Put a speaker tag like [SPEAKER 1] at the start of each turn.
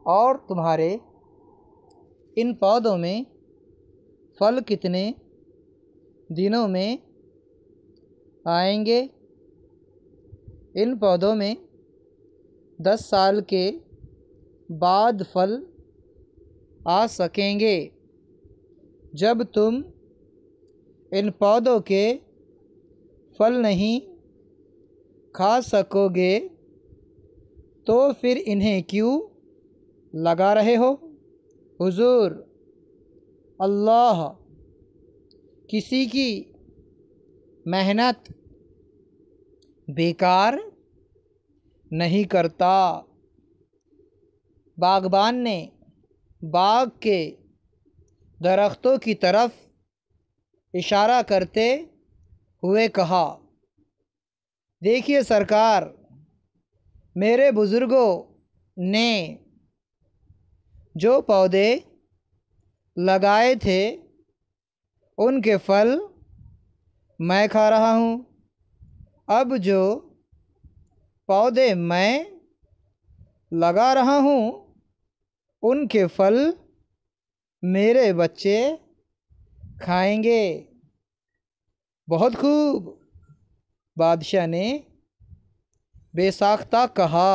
[SPEAKER 1] और तुम्हारे इन पौधों में फल कितने दिनों में आएंगे? इन पौधों में 10 साल के बाद फल आ सकेंगे। जब तुम इन पौधों के फल नहीं खा सकोगे तो फिर इन्हें क्यों लगा रहे हो? हुजूर, अल्लाह किसी की मेहनत बेकार नहीं करता। बागबान ने बाग के दरख्तों की तरफ इशारा करते हुए कहा, देखिए सरकार, मेरे बुज़ुर्गों ने जो पौधे लगाए थे उनके फल मैं खा रहा हूँ। अब जो पौधे मैं लगा रहा हूँ उनके फल मेरे बच्चे खाएंगे। बहुत खूब, बादशाह ने बेसाख्ता कहा।